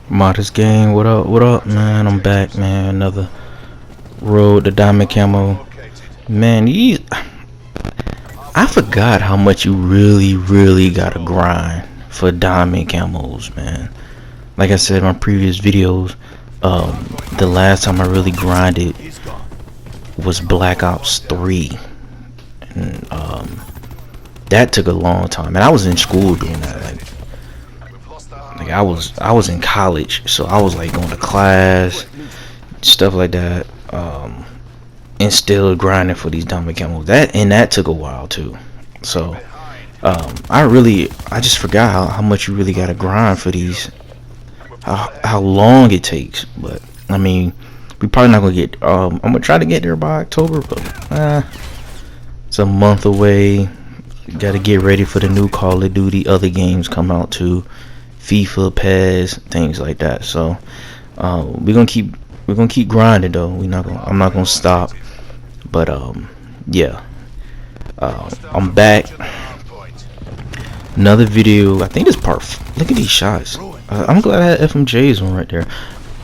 Modest Gang, what up, man? I'm back, man. Another road to Diamond Camo. Man, I forgot how much you really gotta grind for Diamond Camos, man. Like I said in my previous videos, the last time I really grinded was Black Ops 3. And, that took a long time. And I was in school doing that, like I was in college, so I was like going to class, stuff like that, and still grinding for these diamond camos. That took a while too. So I just forgot how much you really gotta grind for these, how long it takes. But I mean, we probably not gonna get. I'm gonna try to get there by October, but it's a month away. Got to get ready for the new Call of Duty. Other games come out too. FIFA, PES, things like that. So we're gonna keep grinding though. I'm not gonna stop. But yeah, I'm back. Another video. I think this part. Look at these shots. I'm glad I had FMJs on right there.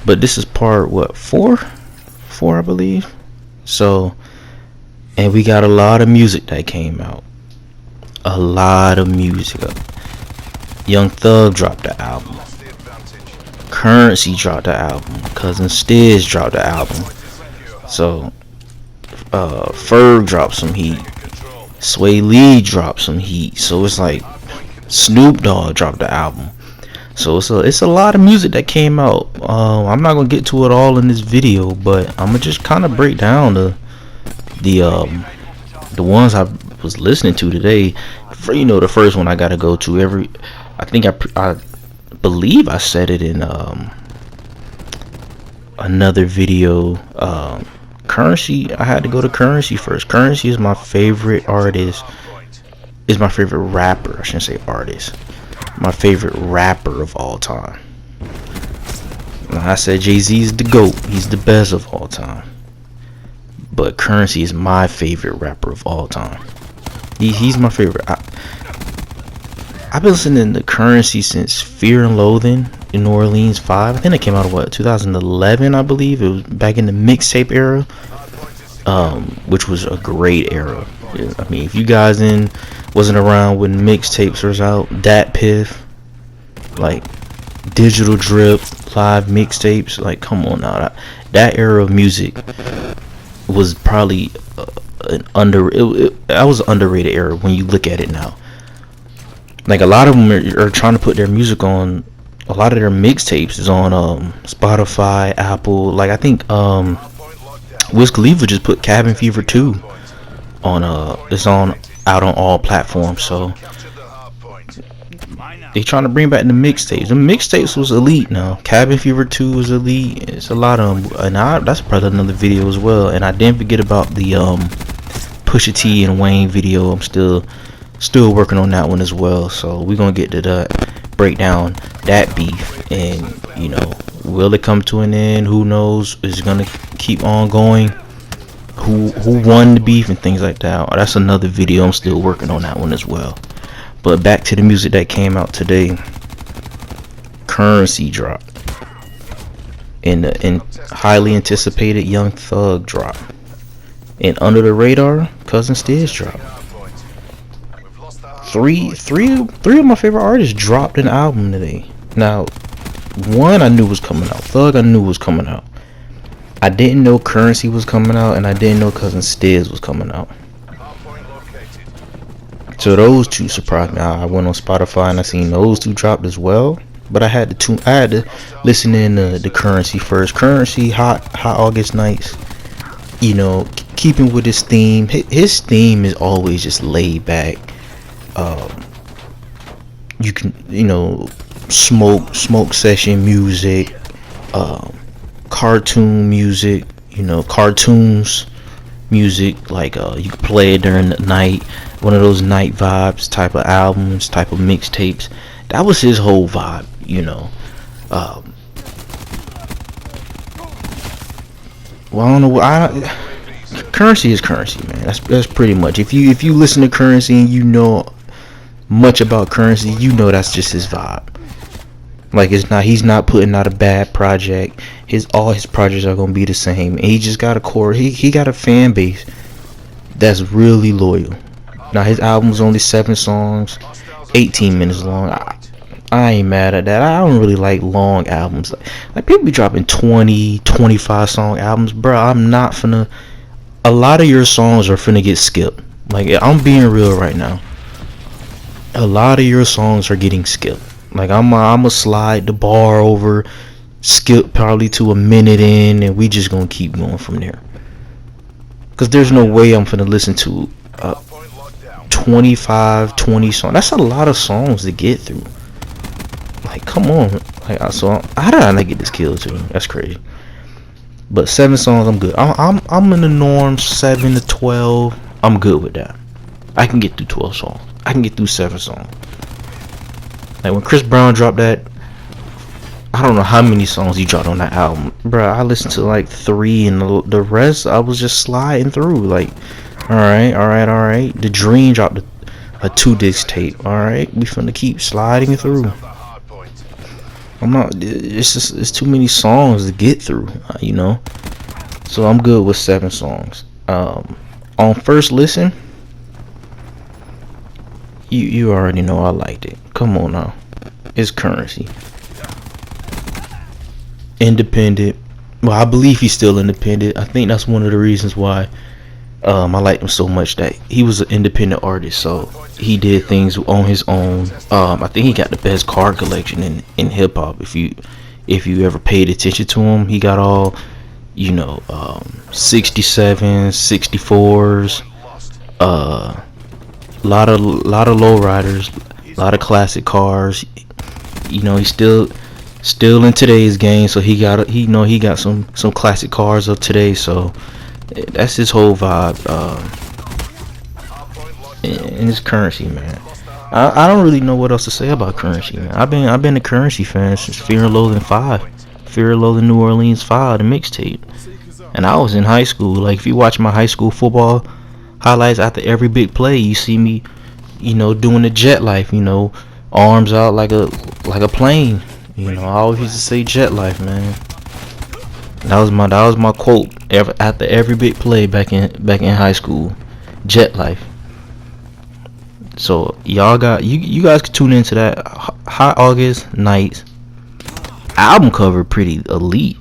But this is part what, 4, I believe. So, and we got a lot of music that came out. A lot of music. Young Thug dropped the album. Currency dropped the album. Cousin Stizz dropped the album. So Ferg dropped some heat. Sway Lee dropped some heat. So it's like Snoop Dogg dropped the album. So it's a lot of music that came out. I'm not gonna get to it all in this video, but I'm gonna just kind of break down the ones I was listening to today. The first one I gotta go to. I think I believe I said it in another video. Currency. I had to go to Currency first. Currency is my favorite artist. Is my favorite rapper. I shouldn't say artist. My favorite rapper of all time. Now, I said Jay-Z is the GOAT. He's the best of all time. But Currency is my favorite rapper of all time. He's my favorite. I've been listening to Currency since Fear and Loathing in New Orleans 5. I think it came out of 2011, I believe. It was back in the mixtape era, which was a great era. I mean, if you guys wasn't around when mixtapes was out, Dat Piff, like Digital Drip, live mixtapes, like come on now, that era of music was probably that was an underrated era when you look at it now. Like a lot of them are trying to put their music on. A lot of their mixtapes is on Spotify, Apple. Like I think Wiz Khalifa just put Cabin Fever 2 on it's out on all platforms. So they trying to bring back the mixtapes. The mixtapes was elite now. Cabin Fever 2 was elite. It's a lot of them, and that's probably another video as well. And I didn't forget about the Pusha T and Wayne video. I'm still working on that one as well. So we're gonna get to that, break down that beef, and will it come to an end? Who knows? Is it gonna keep on going? Who won the beef and things like that? That's another video. I'm still working on that one as well. But back to the music that came out today. Currency drop, and highly anticipated Young Thug drop, and under the radar Cousin Stizz drop. Three of my favorite artists dropped an album today. Now, one I knew was coming out. Thug I knew was coming out. I didn't know Currency was coming out, and I didn't know Cousin Stizz was coming out. So those two surprised me. I went on Spotify and I seen those two dropped as well. But I had to listen in the Currency first. Currency, hot August nights. Keeping with his theme. His theme is always just laid back. You can smoke session music, cartoon music, cartoons music, like you can play it during the night, one of those night vibes type of albums, type of mixtapes. That was his whole vibe. Well, I don't know. Currency is Currency, man. That's pretty much. If you listen to Currency and you know much about Currency, that's just his vibe. Like he's not putting out a bad project. All his projects are gonna be the same. And he just got a core. He got a fan base that's really loyal. Now his album's only 7 songs, 18 minutes long. I ain't mad at that. I don't really like long albums. Like people be dropping 20, 25 song albums, bro. I'm not finna. A lot of your songs are finna get skipped. Like I'm being real right now. A lot of your songs are getting skipped. Like I'ma slide the bar over, skip probably to a minute in, and we just gonna keep going from there. Cause there's no way I'm finna listen to 25, 20 songs. That's a lot of songs to get through. Like come on. Like so how did I not get this kill too? That's crazy. But 7 songs, I'm good. I'm in the norm 7 to 12. I'm good with that. I can get through 12 songs. I can get through 7 songs. Like when Chris Brown dropped that, I don't know how many songs he dropped on that album, bro. I listened to like 3, and the rest I was just sliding through. Like, all right. The Dream dropped a 2-disc tape. All right, we finna keep sliding through. I'm not. It's too many songs to get through, you know. So I'm good with 7 songs. On first listen, you already know I liked it. Come on now, it's Currency. Independent. Well, I believe he's still independent. I think that's one of the reasons why I liked him so much, that he was an independent artist, so he did things on his own. I think he got the best card collection in hip hop. If you ever paid attention to him, he got all 67s, 64s, lot of lowriders, a lot of classic cars. He's still in today's game, so he got some classic cars of today. So that's his whole vibe. And his Currency, man. I don't really know what else to say about Currency, man. I've been a Currency fan since Fear and Loathing 5, Fear and Loathing New Orleans 5, the mixtape. And I was in high school. Like if you watch my high school football highlights after every big play, you see me, doing the jet life, arms out like a plane. I always used to say jet life, man. That was my quote after every big play back in high school. Jet life. So y'all got you guys can tune into that. Hot August Nights album cover, pretty elite.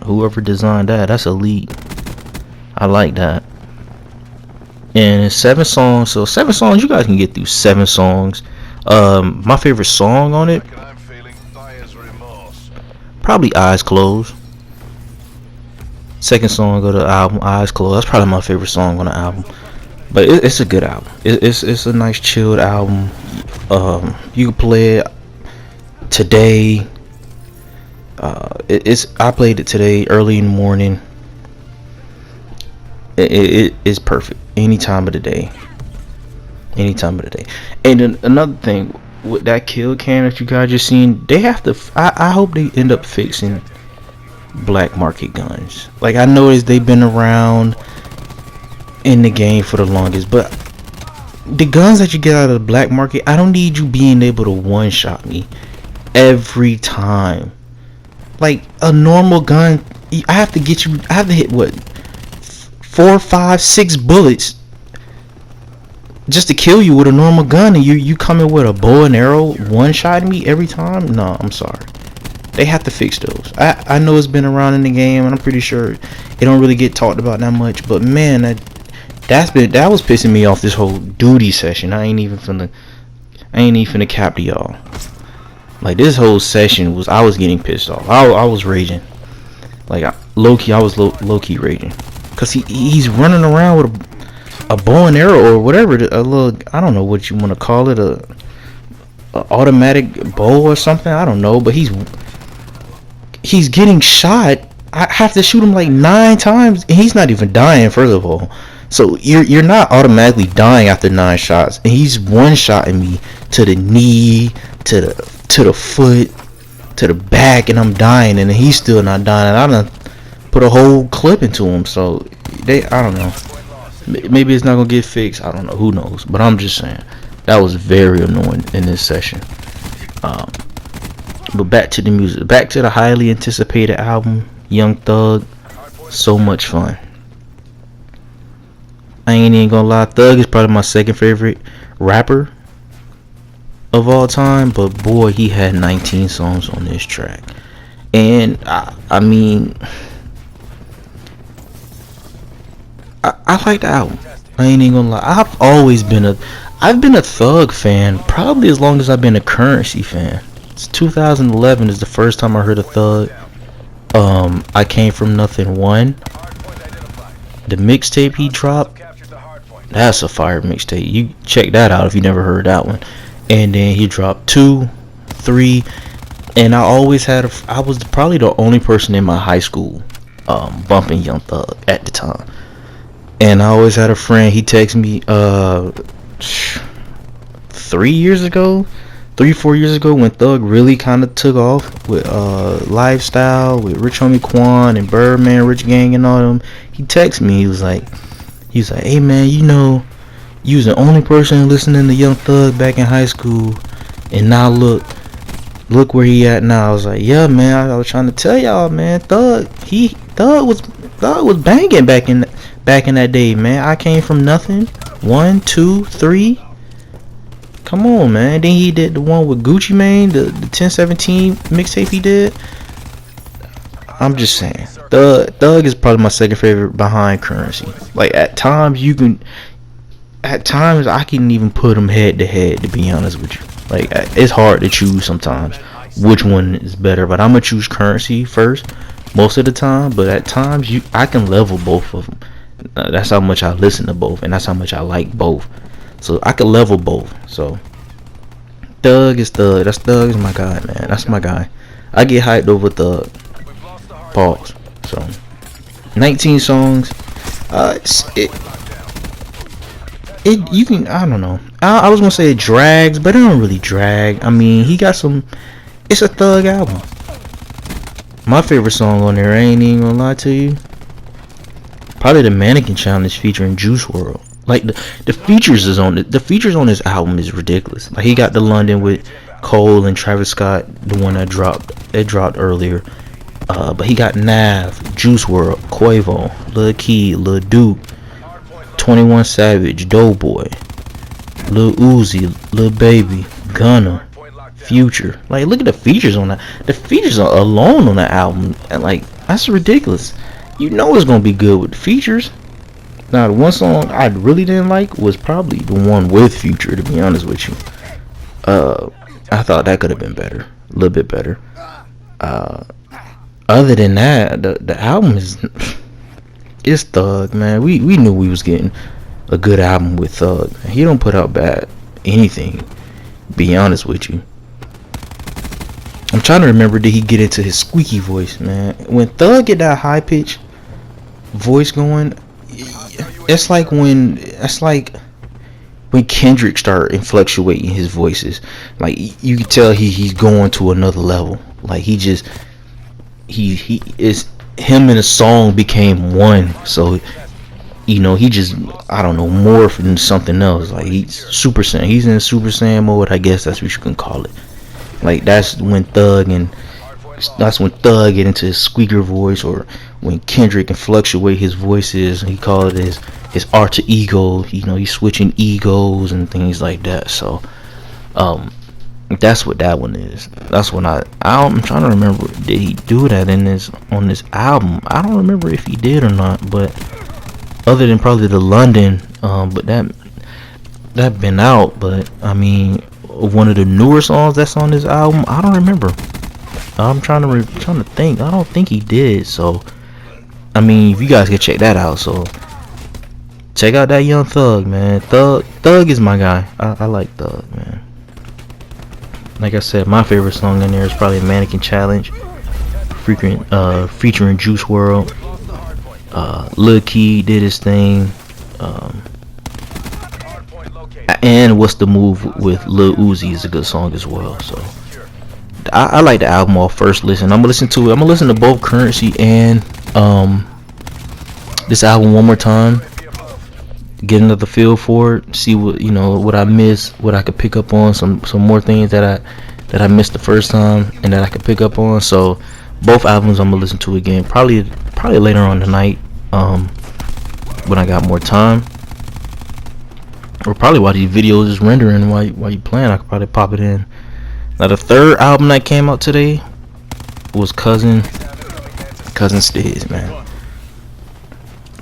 Whoever designed that's elite. I like that. And it's 7 songs. So 7 songs, you guys can get through 7 songs. My favorite song on it, probably Eyes Closed. Second song of the album, Eyes Closed. That's probably my favorite song on the album. But it's a good album. It's a nice chilled album. You can play it today. I played it today early in the morning. It's perfect any time of the day. And then another thing with that kill cam that you guys just seen, they have to. I hope they end up fixing black market guns. Like I noticed they've been around in the game for the longest, but the guns that you get out of the black market, I don't need you being able to one shot me every time. Like a normal gun, I have to hit what, 4, 5, 6 bullets just to kill you with a normal gun, and you coming with a bow and arrow one shotting me every time? No, I'm sorry. They have to fix those. I know it's been around in the game, and I'm pretty sure it don't really get talked about that much, but man, that was pissing me off this whole duty session. I ain't even finna cap to y'all. Like this whole session I was getting pissed off. I was raging. Like I was low key raging, cause he's running around with a bow and arrow or whatever, a little, I don't know what you want to call it, a automatic bow or something. I don't know, but he's getting shot. I have to shoot him like 9 times, and he's not even dying. First of all, so you're not automatically dying after 9 shots, and he's one-shotting me to the knee, to the foot, to the back, and I'm dying, and he's still not dying. And I done put a whole clip into him. So I don't know. Maybe it's not gonna get fixed. I don't know. Who knows? But I'm just saying that was very annoying in this session. But back to the music, back to the highly anticipated album, Young Thug. So much fun. I ain't even gonna lie, Thug is probably my second favorite rapper of all time, but boy, he had 19 songs on this track. And I mean, I like the album. I ain't even gonna lie. I've been a Thug fan probably as long as I've been a Currency fan. It's 2011 is the first time I heard of Thug. I Came From Nothing 1. The mixtape he dropped, that's a fire mixtape. You check that out if you never heard that one. And then he dropped 2, 3, and I was probably the only person in my high school bumping Young Thug at the time. And I always had a friend, he texted me 4 years ago when Thug really kind of took off with Lifestyle, with Rich Homie Quan and Birdman, Rich Gang and all them. He texted me, he was like, hey man, you know, you was the only person listening to Young Thug back in high school, and now look where he at now. I was like, yeah man, I was trying to tell y'all, man, Thug was banging back in that day, man. I Came From Nothing 1, 2, 3. Come on, man. Then he did the one with Gucci Mane, the 1017 mixtape he did. I'm just saying, Thug is probably my second favorite behind Currency. Like at times I can even put them head to head, to be honest with you. Like it's hard to choose sometimes which one is better, but I'm gonna choose Currency first most of the time. But at times I can level both of them. That's how much I listen to both, and that's how much I like both. So I can level both. So Thug is Thug. Thug is my guy, man. That's my guy. I get hyped over Thug. Pause. So 19 songs. You can, I don't know. I was gonna say it drags, but it don't really drag. I mean, he got some. It's a Thug album. My favorite song on there, I ain't even gonna lie to you, probably the Mannequin Challenge featuring Juice WRLD. Like the features on this album is ridiculous. Like he got the London with Cole and Travis Scott, the one that dropped earlier. But he got Nav, Juice WRLD, Quavo, Lil Key, Lil Duke, 21 Savage, Doughboy, Lil Uzi, Lil Baby, Gunna, Future. Like look at the features on that. The features are alone on the album, and like that's ridiculous. You know it's gonna be good with the features. Now the one song I really didn't like was probably the one with Future, to be honest with you. I thought that could have been better, a little bit better. Other than that, the album is Thug, man. We knew we was getting a good album with Thug. He don't put out bad anything, be honest with you. I'm trying to remember, did he get into his squeaky voice, man? When Thug get that high pitch voice going, it's like when Kendrick started fluctuating his voices. Like you can tell he's going to another level. Like he is, him and the song became one. So you know, he just, I don't know, morphed into something else. Like he's Super Saiyan. He's in Super Saiyan mode, I guess that's what you can call it. Like that's when Thug get into his squeaker voice, or when Kendrick can fluctuate his voices. He call it his alter ego. You know, he's switching egos and things like that. So that's what that one is. That's when I'm trying to remember, did he do that on this album? I don't remember if he did or not, but other than probably the London, but that been out. But I mean, one of the newer songs that's on this album, I don't remember. I'm trying to think. I don't think he did. So I mean, if you guys can check that out, so check out that Young Thug, man. Thug is my guy. I like Thug, man. Like I said, my favorite song in there is probably Mannequin Challenge, featuring Juice WRLD. Lil Key did his thing, and What's the Move with Lil Uzi is a good song as well. So I like the album off first listen. I'm gonna listen to both Currency and this album one more time, get another feel for it, see what I miss, what I could pick up on, some more things that that I missed the first time and that I could pick up on. So both albums I'm gonna listen to again, probably later on tonight, when I got more time, or probably while these videos is rendering while you playing. I could probably pop it in. Now the third album that came out today was Cousin Stizz, man.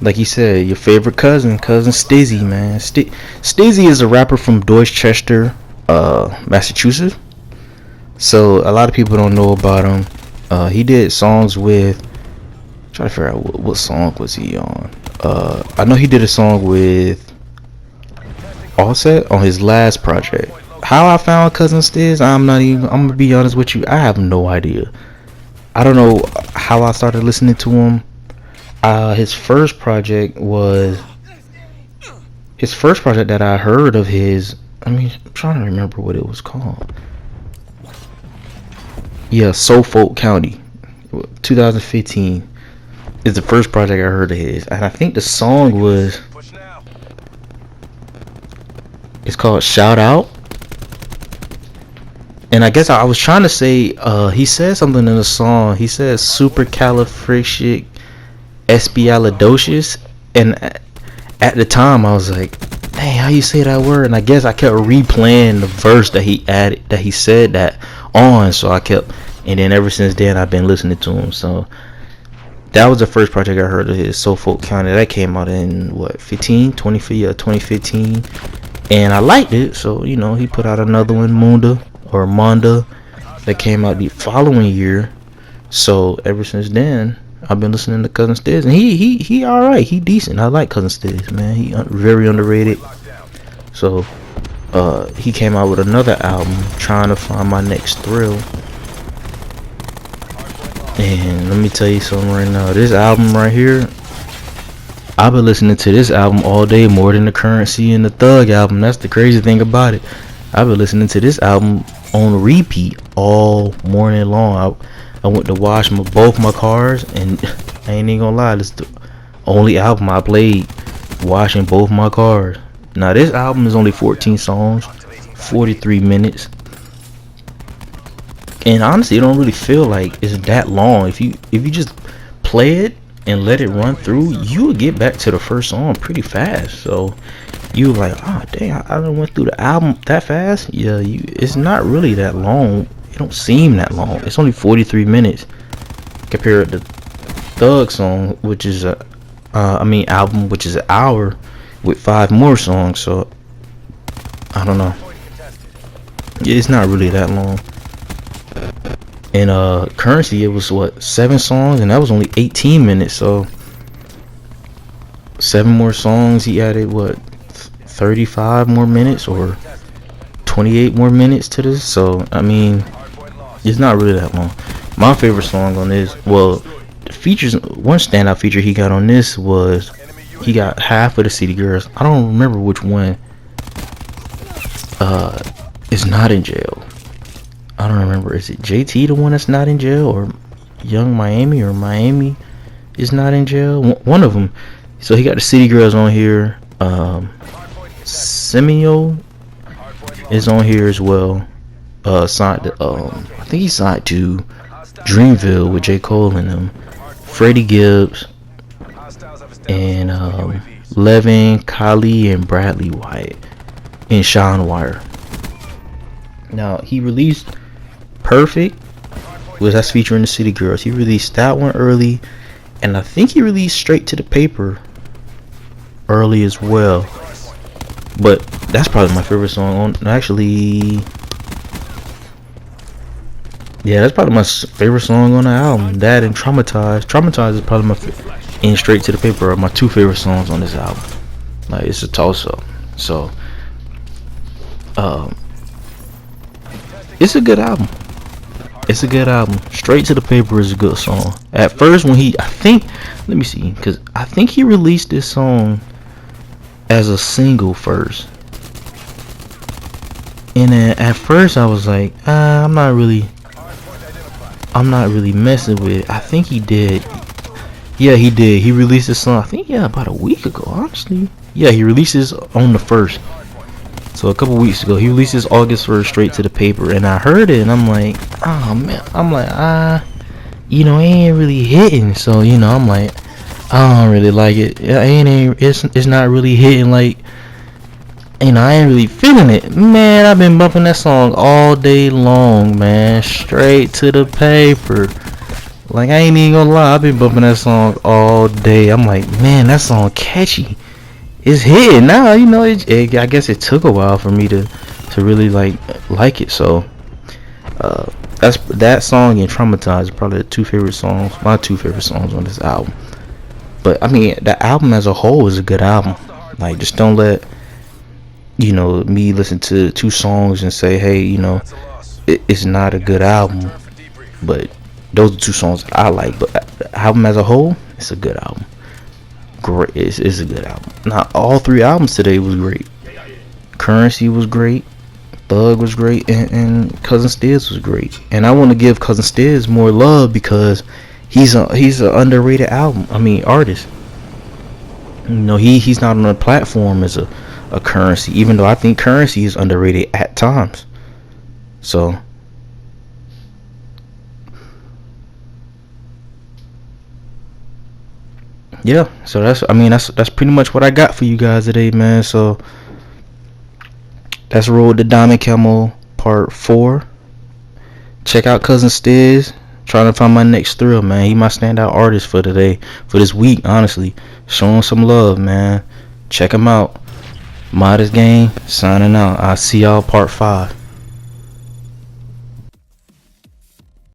Like he said, your favorite cousin Stizzy, man. Stizzy is a rapper from Dorchester, Massachusetts. So a lot of people don't know about him. He did songs with. Try to figure out what song was he on. I know he did a song with Offset on his last project. How I found Cousin Stizz, I'm gonna be honest with you, I have no idea. I don't know how I started listening to him. His first project that I heard of his. I'm trying to remember what it was called. Yeah, Suffolk County, 2015 is the first project I heard of his, and I think the song was. It's called Shout Out. And I guess I was trying to say, he said something in the song. He said supercalifragilisticexpialidocious, and at the time I was like, "Hey, how you say that word?" And I guess I kept replaying the verse that he said that on. So I kept, and then ever since then I've been listening to him. So that was the first project I heard of his, Suffolk County. That came out in 2015, and I liked it. So he put out another one, Monda, that came out the following year. So ever since then I've been listening to Cousin Stizz, and he alright, he decent. I like Cousin Stizz, man. He very underrated. So he came out with another album, Trying to Find My Next Thrill. And let me tell you something right now, this album right here, I've been listening to this album all day, more than the Currency and the Thug album. That's the crazy thing about it. I've been listening to this album on repeat all morning long. I went to wash both my cars, and I ain't even gonna lie, this is the only album I played washing both my cars. Now this album is only 14 songs, 43 minutes, and honestly it don't really feel like it's that long. If you just play it and let it run through, you will get back to the first song pretty fast. So you like, oh dang, I done went through the album that fast. Yeah, it's not really that long. It don't seem that long. It's only 43 minutes compared to Thug song, which is album, which is an hour with 5 more songs. So I don't know. It's not really that long. And Currency, it was 7 songs, and that was only 18 minutes. So 7 more songs, he added 35 more minutes or 28 more minutes to this. So it's not really that long. My favorite song on this, the features, one standout feature he got on this was he got half of the City Girls. I don't remember which one is not in jail. I don't remember. Is it JT the one that's not in jail, or Young Miami, or Miami is not in jail? One of them. So he got the City Girls on here. Semio is on here as well. Signed to, I think he signed to Dreamville with J. Cole and them. Freddie Gibbs and Levin, Kylie, and Bradley White, and Sean Wire. Now he released Perfect, that's featuring the City Girls. He released that one early, and I think he released Straight to the Paper early as well. But that's probably my favorite song on. Actually, yeah, that's probably my favorite song on the album. That and Traumatized. Traumatized is probably my and Straight to the Paper are my 2 favorite songs on this album. Like, it's a toss up. So, it's a good album. It's a good album. Straight to the Paper is a good song. At first, when let me see, because I think he released this song as a single first, and then at first I was like, I'm not really messing with it. I think he did. Yeah, he did. He released this song, I think, about a week ago, honestly. Yeah, he released this on the 1st. So a couple weeks ago, he released his August 1st straight to the paper, and I heard it, and I'm like, oh man, I'm like, it ain't really hitting. So I'm like, I don't really like it. It's not really hitting. Like, I ain't really feeling it, man. I've been bumping that song all day long, man, straight to the paper. Like, I ain't even gonna lie, I've been bumping that song all day. I'm like, man, that song catchy. It's hitting now. I guess it took a while for me to really like it. So that's that song and Traumatized are probably my two favorite songs on this album. But I mean, the album as a whole is a good album. Like, just don't let me listen to two songs and say, hey, it's not a good album. But those are two songs that I like. But the album as a whole, it's a good album. Great, it's a good album. Now, all three albums today was great. Currency was great, Thug was great, and Cousin Stizz was great. And I want to give Cousin Stizz more love because he's an underrated artist. He's not on a platform as a Currency, even though I think Currency is underrated at times. So yeah, so that's pretty much what I got for you guys today, man. So that's Road to Diamond Camo Part 4. Check out Cousin Stizz. Trying to find my next thrill, man. He my standout artist for today, for this week, honestly. Show him some love, man. Check him out. Modest Game, signing out. I'll see y'all Part 5.